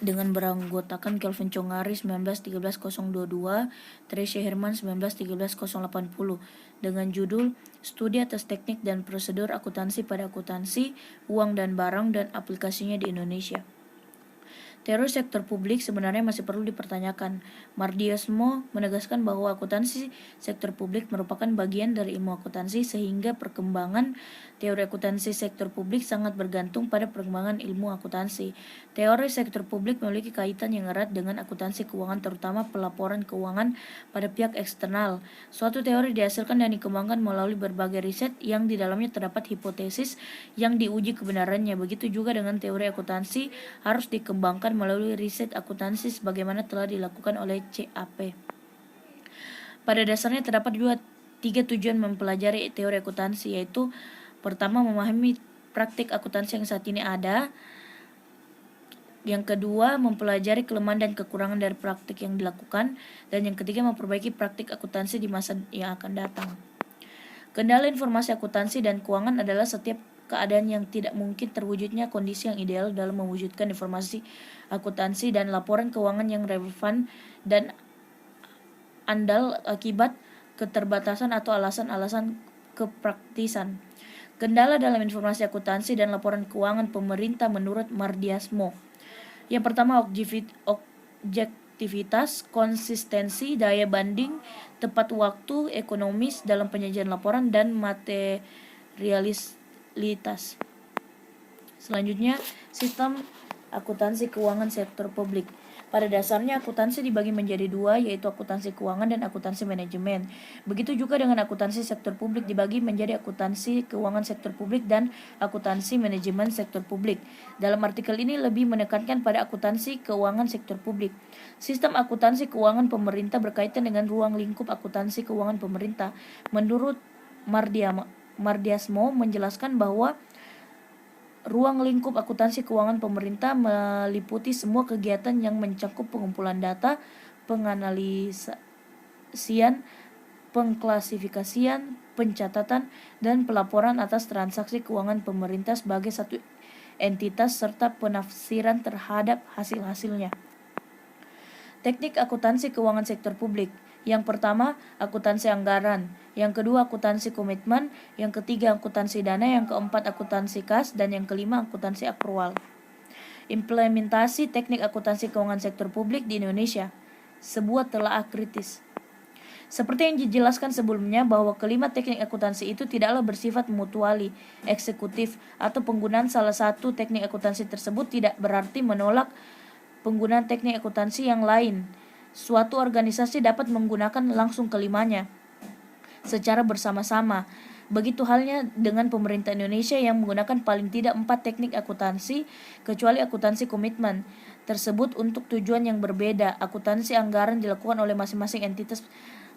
dengan beranggotakan Kelvin Chongari 1913-022, Therese Herman 1913-080 dengan judul Studi atas Teknik dan Prosedur Akuntansi pada Akuntansi, Uang dan Barang dan Aplikasinya di Indonesia. Teori sektor publik sebenarnya masih perlu dipertanyakan. Mardiasmo menegaskan bahwa akuntansi sektor publik merupakan bagian dari ilmu akuntansi sehingga perkembangan teori akuntansi sektor publik sangat bergantung pada perkembangan ilmu akuntansi. Teori sektor publik memiliki kaitan yang erat dengan akuntansi keuangan terutama pelaporan keuangan pada pihak eksternal. Suatu teori dihasilkan dan dikembangkan melalui berbagai riset yang di dalamnya terdapat hipotesis yang diuji kebenarannya. Begitu juga dengan teori akuntansi harus dikembangkan melalui riset akuntansi sebagaimana telah dilakukan oleh CAP. Pada dasarnya terdapat tiga tujuan mempelajari teori akuntansi, yaitu pertama memahami praktik akuntansi yang saat ini ada, yang kedua mempelajari kelemahan dan kekurangan dari praktik yang dilakukan, dan yang ketiga memperbaiki praktik akuntansi di masa yang akan datang. Kendala informasi akuntansi dan keuangan adalah setiap keadaan yang tidak mungkin terwujudnya kondisi yang ideal dalam mewujudkan informasi akuntansi dan laporan keuangan yang relevan dan andal akibat keterbatasan atau alasan-alasan kepraktisan. Kendala dalam informasi akuntansi dan laporan keuangan pemerintah menurut Mardiasmo. Yang pertama, objektivitas, konsistensi, daya banding, tepat waktu, ekonomis dalam penyajian laporan, dan materialitas. Selanjutnya, sistem akuntansi keuangan sektor publik. Pada dasarnya akuntansi dibagi menjadi dua, yaitu akuntansi keuangan dan akuntansi manajemen. Begitu juga dengan akuntansi sektor publik dibagi menjadi akuntansi keuangan sektor publik dan akuntansi manajemen sektor publik. Dalam artikel ini lebih menekankan pada akuntansi keuangan sektor publik. Sistem akuntansi keuangan pemerintah berkaitan dengan ruang lingkup akuntansi keuangan pemerintah. Menurut Mardiasmo menjelaskan bahwa ruang lingkup akuntansi keuangan pemerintah meliputi semua kegiatan yang mencakup pengumpulan data, penganalisasian, pengklasifikasian, pencatatan, dan pelaporan atas transaksi keuangan pemerintah sebagai satu entitas serta penafsiran terhadap hasil-hasilnya. Teknik akuntansi keuangan sektor publik. Yang pertama, akuntansi anggaran. Yang kedua, akuntansi komitmen. Yang ketiga, akuntansi dana. Yang keempat, akuntansi kas. Dan yang kelima, akuntansi akrual. Implementasi teknik akuntansi keuangan sektor publik di Indonesia. Sebuah telaah kritis. Seperti yang dijelaskan sebelumnya bahwa kelima teknik akuntansi itu tidaklah bersifat mutuali, eksekutif, atau penggunaan salah satu teknik akuntansi tersebut tidak berarti menolak penggunaan teknik akuntansi yang lain. Suatu organisasi dapat menggunakan langsung kelimanya secara bersama-sama. Begitu halnya dengan pemerintah Indonesia yang menggunakan paling tidak 4 teknik akuntansi, kecuali akuntansi komitmen tersebut untuk tujuan yang berbeda. Akuntansi anggaran dilakukan oleh masing-masing entitas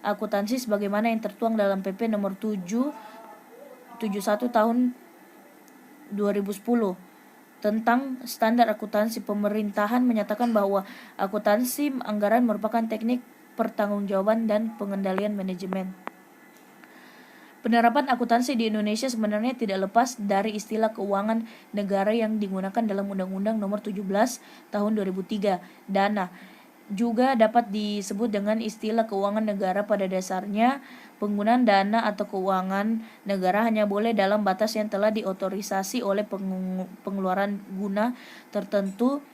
akuntansi sebagaimana yang tertuang dalam PP nomor 771 tahun 2010 tentang standar akuntansi pemerintahan menyatakan bahwa akuntansi anggaran merupakan teknik pertanggungjawaban dan pengendalian manajemen. Penerapan akuntansi di Indonesia sebenarnya tidak lepas dari istilah keuangan negara yang digunakan dalam Undang-Undang Nomor 17 Tahun 2003, Dana. Juga dapat disebut dengan istilah keuangan negara. Pada dasarnya, penggunaan dana atau keuangan negara hanya boleh dalam batas yang telah diotorisasi oleh pengeluaran guna tertentu.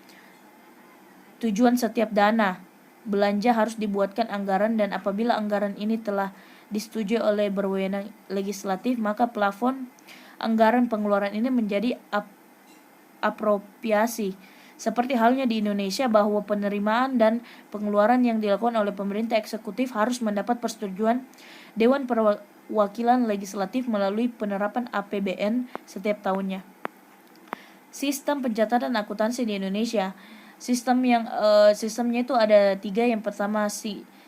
Tujuan setiap dana belanja harus dibuatkan anggaran, dan apabila anggaran ini telah disetujui oleh berwenang legislatif, maka plafon anggaran pengeluaran ini menjadi apropriasi. Seperti halnya di Indonesia bahwa penerimaan dan pengeluaran yang dilakukan oleh pemerintah eksekutif harus mendapat persetujuan Dewan Perwakilan Legislatif melalui penerapan APBN setiap tahunnya. Sistem pencatatan akuntansi di Indonesia. Sistemnya itu ada 3. Yang pertama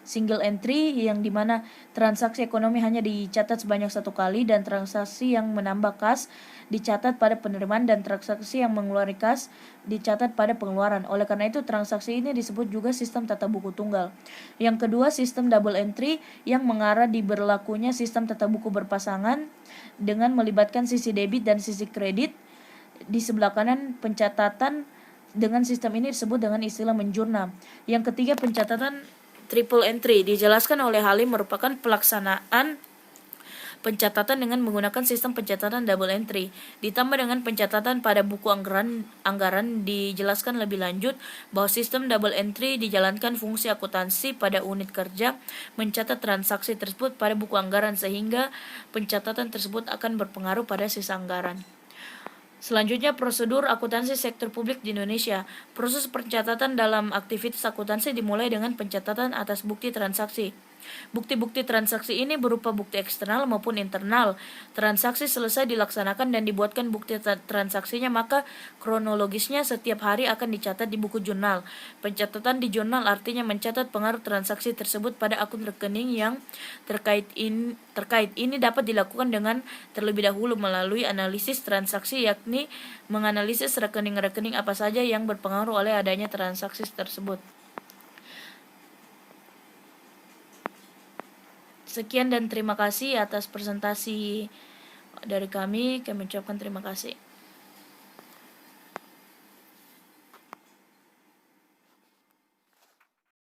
single entry, yang dimana transaksi ekonomi hanya dicatat sebanyak 1 kali, dan transaksi yang menambah kas dicatat pada penerimaan, dan transaksi yang mengeluarkan kas dicatat pada pengeluaran. Oleh karena itu transaksi ini disebut juga sistem tata buku tunggal. Yang kedua, sistem double entry yang mengarah diberlakunya sistem tata buku berpasangan dengan melibatkan sisi debit dan sisi kredit. Di sebelah kanan pencatatan Dengan sistem ini disebut dengan istilah menjurnal. Yang ketiga, pencatatan triple entry dijelaskan oleh Halim merupakan pelaksanaan pencatatan dengan menggunakan sistem pencatatan double entry ditambah dengan pencatatan pada buku anggaran dijelaskan lebih lanjut bahwa sistem double entry dijalankan fungsi akuntansi pada unit kerja mencatat transaksi tersebut pada buku anggaran sehingga pencatatan tersebut akan berpengaruh pada sisa anggaran. Selanjutnya, prosedur akuntansi sektor publik di Indonesia. Proses pencatatan dalam aktivitas akuntansi dimulai dengan pencatatan atas bukti transaksi. Bukti-bukti transaksi ini berupa bukti eksternal maupun internal. Transaksi selesai dilaksanakan dan dibuatkan bukti transaksinya, maka kronologisnya setiap hari akan dicatat di buku jurnal. Pencatatan di jurnal artinya mencatat pengaruh transaksi tersebut pada akun rekening yang terkait. Ini dapat dilakukan dengan terlebih dahulu melalui analisis transaksi, yakni menganalisis rekening-rekening apa saja yang berpengaruh oleh adanya transaksi tersebut. Sekian dan terima kasih atas presentasi dari kami. Kami ucapkan terima kasih.